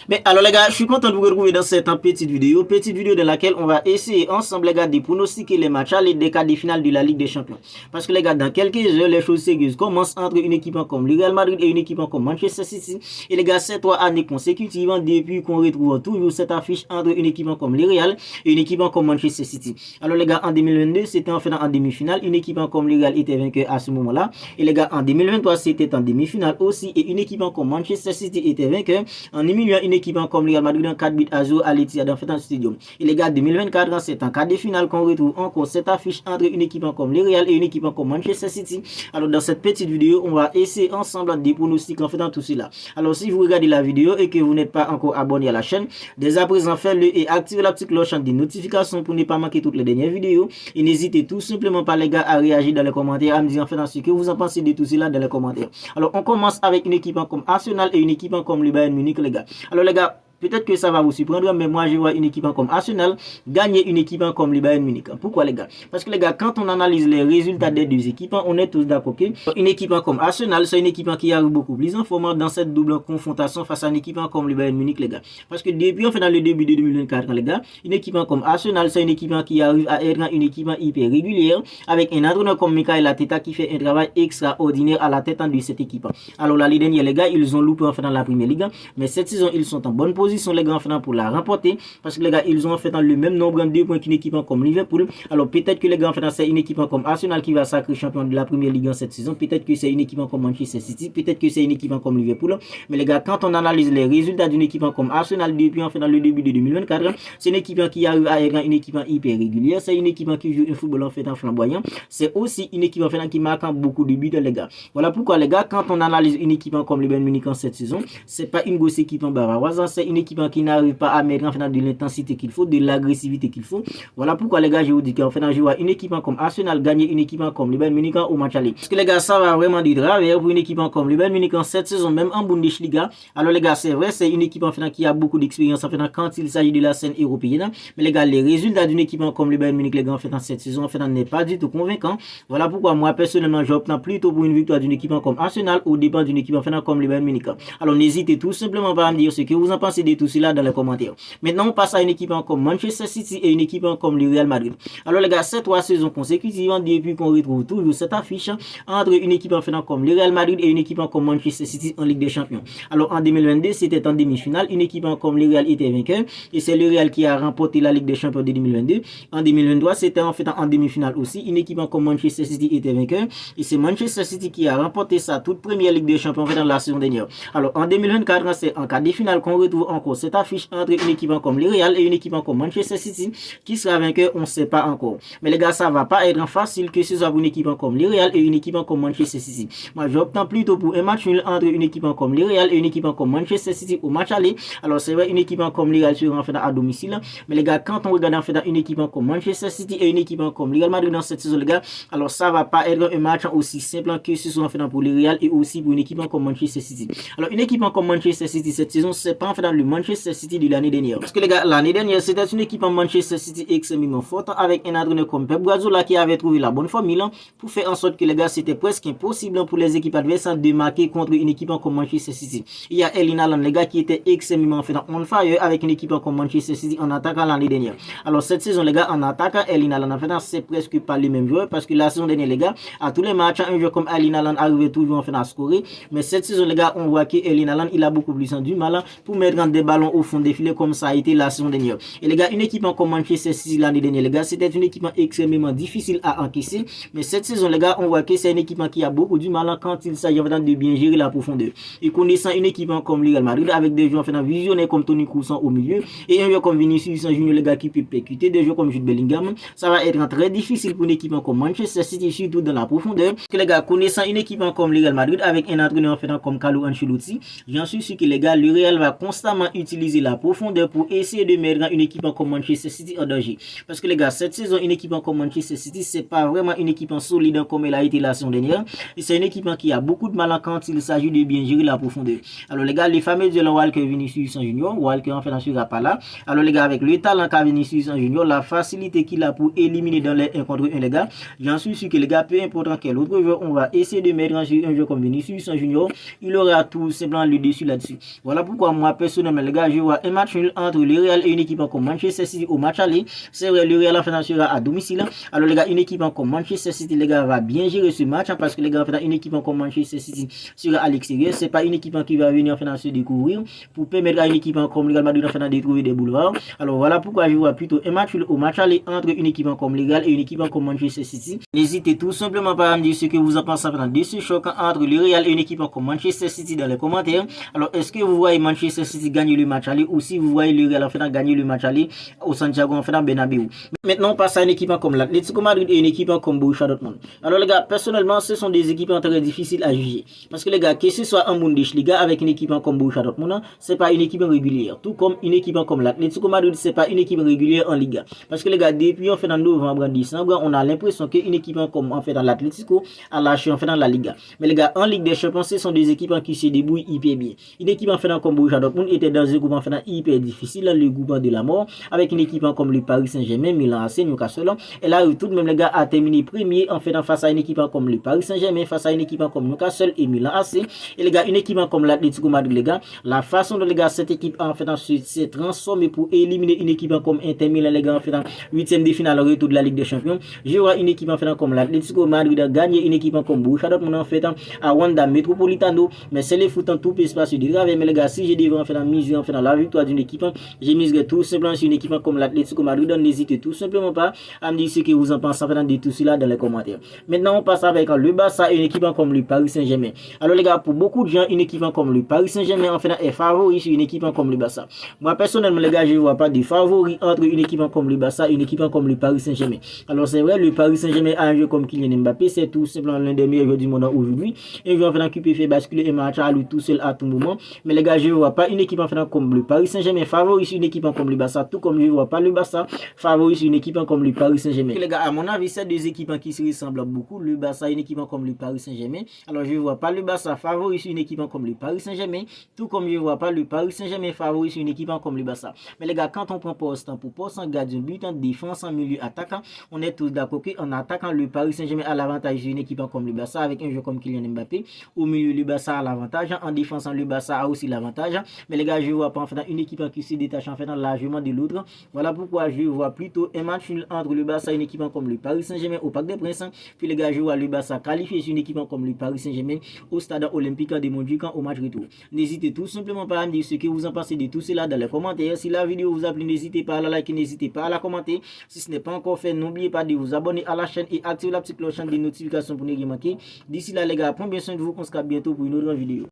Mais alors les gars, je suis content de vous retrouver dans cette petite vidéo dans laquelle on va essayer ensemble les gars de pronostiquer les matchs aller des quarts de finale de la Ligue des Champions. Parce que les gars, dans quelques heures, les choses sérieuses commencent entre une équipe comme le Real Madrid et une équipe comme Manchester City. Et les gars, c'est 3 années consécutives depuis qu'on retrouve toujours cette affiche entre une équipe comme le Real et une équipe comme Manchester City. Alors les gars, en 2022, c'était en fait en demi-finale, une équipe comme le Real était vainqueur à ce moment-là. Et les gars, en 2023, c'était en demi-finale aussi et une équipe comme Manchester City était vainqueur en humiliant une équipe comme le Real Madrid en 4-0 à l'Etihad en fait en Stadium. Et les gars, 2024, c'est en quart de finale qu'on retrouve encore cette affiche entre une équipe comme le Real et une équipe comme Manchester City. Alors dans cette petite vidéo, on va essayer ensemble des pronostics en fait dans tout cela. Alors si vous regardez la vidéo et que vous n'êtes pas encore abonné à la chaîne, dès à présent faites-le et activez la petite cloche des notifications pour ne pas manquer toutes les dernières vidéos. Et n'hésitez tout simplement pas les gars à réagir dans les commentaires, à me dire en fait dans ce que vous en pensez de tout cela dans les commentaires. Alors on commence avec une équipe comme Arsenal et une équipe comme le Bayern Munich les gars. Alors les gars, peut-être que ça va vous surprendre, mais moi je vois une équipe comme Arsenal gagner une équipe comme le Bayern Munich. Pourquoi les gars? Parce que les gars, quand on analyse les résultats des deux équipes, on est tous d'accord que une équipe comme Arsenal, c'est une équipe qui arrive beaucoup plus en forme dans cette double confrontation face à une équipe comme le Bayern Munich les gars. Parce que depuis en fait dans le début de 2024 les gars, une équipe comme Arsenal, c'est une équipe qui arrive à être une équipe hyper régulière avec un entraîneur comme Mikel Arteta qui fait un travail extraordinaire à la tête de cette équipe. Alors l'année dernière les gars, ils ont loupé en fait dans la Première Ligue, mais cette saison ils sont en bonne position les grands finales pour la remporter parce que les gars ils ont fait dans le même nombre de points qu'une équipe comme Liverpool. Alors peut-être que les grands finales c'est une équipe comme Arsenal qui va sacrer champion de la Première Ligue en cette saison, peut-être que c'est une équipe comme Manchester City, peut-être que c'est une équipe comme Liverpool. Mais les gars, quand on analyse les résultats d'une équipe comme Arsenal depuis en fait dans le début de 2024, c'est une équipe qui arrive à être une équipe hyper régulière, c'est une équipe qui joue un football en fait en flamboyant, c'est aussi une équipe en fait qui marque beaucoup de buts les gars. Voilà pourquoi les gars, quand on analyse une équipe comme le Bayern Munich en cette saison, c'est pas une grosse équipe en bavaroise, c'est une équipe qui n'arrive pas à mettre en fait de l'intensité qu'il faut, de l'agressivité qu'il faut. Voilà pourquoi les gars, je vous dis qu'en fait je vois une équipe comme Arsenal gagner une équipe comme le Bayern Munich au match aller. Parce que les gars, ça va vraiment du travers pour une équipe comme le Bayern Munich en cette saison, même en Bundesliga. Alors les gars, c'est vrai, c'est une équipe en fait qui a beaucoup d'expérience en fait quand il s'agit de la scène européenne. Mais les gars, les résultats d'une équipe comme le Bayern Munich les gars en fait en cette saison en fait n'est pas du tout convaincant. Voilà pourquoi moi personnellement j'opte plutôt pour une victoire d'une équipe comme Arsenal au dépend d'une équipe en fait comme le Bayern Munich. Alors n'hésitez tout simplement pas à me dire ce que vous en pensez de tout cela dans les commentaires. Maintenant on passe à une équipe comme Manchester City et une équipe comme le Real Madrid. Alors les gars, c'est 3 saisons consécutives depuis qu'on retrouve toujours cette affiche entre une équipe en fait comme le Real Madrid et une équipe comme Manchester City en Ligue des Champions. Alors en 2022 c'était en demi-finale, une équipe comme le Real était vainqueur et c'est le Real qui a remporté la Ligue des Champions de 2022. En 2023 c'était en fait en demi-finale aussi, une équipe comme Manchester City était vainqueur et c'est Manchester City qui a remporté sa toute première Ligue des Champions en fait dans la saison dernière. Alors en 2024 c'est en quart de finale qu'on retrouve encore cette affiche entre une équipe comme le Real et une équipe comme Manchester City. Qui sera vainqueur, on ne sait pas encore. Mais les gars, ça va pas être facile que ce soit une équipe comme le Real et une équipe comme Manchester City. Moi, j'opte plutôt pour un match nul entre une équipe comme le Real et une équipe comme Manchester City au match aller. Alors c'est vrai, une équipe comme le Real sera en fait à domicile. Mais les gars, quand on regarde en fait une équipe comme Manchester City et une équipe comme le Real Madrid dans cette saison, les gars, alors ça va pas être un match aussi simple que ce soit en fait pour le Real et aussi pour une équipe comme Manchester City. Alors une équipe comme Manchester City cette saison, c'est pas en fait dans le Manchester City de l'année dernière. Parce que les gars, l'année dernière, c'était une équipe en Manchester City extrêmement forte avec un entraîneur comme Pep Guardiola qui avait trouvé la bonne formule pour faire en sorte que les gars, c'était presque impossible pour les équipes adverses de marquer contre une équipe comme Manchester City. Il y a Erling Haaland, les gars, qui était extrêmement on fire avec une équipe comme Manchester City en attaquant l'année dernière. Alors cette saison, les gars, en attaquant Erling Haaland, en fait, c'est presque pas les mêmes joueurs parce que la saison dernière, les gars, à tous les matchs, un joueur comme Erling Haaland arrivait toujours en fait à scorer. Mais cette saison, les gars, on voit que Erling Haaland, il a beaucoup plus du mal pour mettre des ballons au fond des filets comme ça a été la saison dernière. Et les gars, une équipe comme Manchester City l'année dernière, les gars, c'était une équipe extrêmement difficile à encaisser. Mais cette saison, les gars, on voit que c'est une équipe qui a beaucoup du mal quand il s'agit de bien gérer la profondeur. Et connaissant une équipe comme le Real Madrid avec des joueurs visionnaires comme Toni Kroos au milieu et un joueur comme Vinicius Junior, les gars, qui peut percuter, des joueurs comme Jude Bellingham, ça va être très difficile pour une équipe comme Manchester City, surtout dans la profondeur. Que les gars, connaissant une équipe comme le Real Madrid avec un entraîneur comme Carlo Ancelotti, j'en suis sûr que les gars, le Real va constamment utiliser la profondeur pour essayer de mettre une équipe comme Manchester City en danger. Parce que les gars, cette saison, une équipe comme Manchester City, c'est pas vraiment une équipe solide comme elle a été la saison dernière. Et c'est une équipe qui a beaucoup de mal quand il s'agit de bien gérer la profondeur. Alors les gars, les fameux de Walker Vinicius Junior, Walker en fait ne sera pas là. Alors les gars, avec le talent qu'a Vinicius Junior, la facilité qu'il a pour éliminer dans les 1 contre 1, les gars, j'en suis sûr que les gars, peu importe quel autre joueur, on va essayer de mettre un jeu comme Vinicius Junior, il aura tout simplement le dessus là-dessus. Voilà pourquoi moi personnellement personnellement, les gars, je vois un match nul entre le Real et une équipe comme Manchester City au match aller. C'est vrai, le Real en fait sera à domicile. Alors les gars, une équipe comme Manchester City, les gars, va bien gérer ce match parce que les gars, en fait, une équipe comme Manchester City sera à l'extérieur. C'est pas une équipe qui va venir en fait se découvrir pour permettre à une équipe comme le Real Madrid en fait de trouver des boulevards. Alors voilà pourquoi je vois plutôt un match au match aller entre une équipe comme le Real et une équipe comme Manchester City. N'hésitez tout simplement pas à me dire ce que vous en pensez de ce choc entre le Real et une équipe comme Manchester City dans les commentaires. Alors est-ce que vous voyez Manchester City gagner le match aller ou si vous voyez le Real en fait gagner le match aller au Santiago en fait Bernabéu. Maintenant on passe à une équipe comme l'Atlético Madrid et une équipe comme Borussia Dortmund. Alors les gars, personnellement ce sont des équipes très difficiles à juger parce que les gars, que ce soit en Bundesliga avec une équipe comme Borussia Dortmund, c'est pas une équipe régulière, tout comme une équipe comme l'Atlético Madrid, c'est pas une équipe régulière en Liga. Parce que les gars, depuis en fait en novembre en décembre, on a l'impression qu'une équipe comme en fait dans l'Atlético a lâché en fait dans la Liga. Mais les gars, en Ligue des Champions, ce sont des équipes qui se débrouillent hyper bien. Une équipe en fait comme Borussia Dortmund était dans un groupe en fait hyper difficile, le groupe de la mort, avec une équipe comme le Paris Saint-Germain, Milan AC, Newcastle. Et là, tout de même les gars a terminé premier en fait face à une équipe comme le Paris Saint-Germain, face à une équipe comme Newcastle et Milan AC. Et les gars, une équipe comme l'Atlético Madrid, les gars, la façon dont les gars cette équipe en fait s'est transformée pour éliminer une équipe comme Inter Milan, les gars, en fait en 8e de finale au retour de la Ligue des Champions. Je vois une équipe en fait comme l'Atlético Madrid gagner une équipe comme Borussia Dortmund en fait à Wanda Metropolitano, mais c'est les foot en tout peut se passer du grave. Mais les gars, si je devais en fait miser en fait dans la victoire d'une équipe, je miserais tout simplement sur une équipe comme l'Atlético Madrid. N'hésitez tout simplement pas à me dire ce que vous en pensez en fait de tout cela dans les commentaires. Maintenant on passe avec le Barça et une équipe comme le Paris Saint-Germain. Alors les gars, pour beaucoup de gens, une équipe comme le Paris Saint-Germain en fait est favori sur une équipe comme le Barça. Moi personnellement les gars, je ne vois pas de favori entre une équipe comme le Barça et une équipe comme le Paris Saint-Germain. Alors c'est vrai, le Paris Saint-Germain a un jeu comme Kylian Mbappé, c'est tout simplement l'un des meilleurs joueurs du monde aujourd'hui. Un joueur en fait qui peut faire basculer un match à lui tout seul à tout moment. Mais les gars, je ne vois pas une équipe en fait comme le Paris Saint-Germain favori sur une équipe comme le Barça, tout comme je ne vois pas le Barça favori sur une équipe comme le Paris Saint-Germain. Les gars, à mon avis, c'est deux équipes qui se ressemblent beaucoup. Le Barça et une équipe comme le Paris Saint-Germain. Alors je ne vois pas le Barça favori sur une équipe comme le Paris Saint-Germain, tout comme je ne vois pas le Paris Saint-Germain favori sur une équipe comme le Barça. Mais les gars, quand on prend poste pour poste en gardien but, en défense, en milieu attaquant, on est tous d'accord qu'en attaquant, le Paris Saint-Germain a l'avantage sur une équipe comme le Barça avec un joueur comme Kylian Mbappé. Au milieu, le Barça a l'avantage. En défense, le Barça a aussi l'avantage. Mais les gars, je ne vois pas en fait une équipe qui se détache en fait largement de l'autre. Voilà pourquoi je vois plutôt un match entre le Barça et une équipe comme le Paris Saint-Germain au Parc des Princes. Puis les gars, je vois le Barça qualifié sur une équipe comme le Paris Saint-Germain au stade olympique de Montjuic au match retour. N'hésitez tout simplement pas à me dire ce que vous en pensez de tout cela dans les commentaires. Si la vidéo vous a plu, n'hésitez pas à la liker, n'hésitez pas à la commenter. Si ce n'est pas encore fait, n'oubliez pas de vous abonner à la chaîne et activer la petite cloche de notification pour ne rien manquer. D'ici là les gars, prenez bien soin de vous, on se capte bientôt pour une autre vidéo.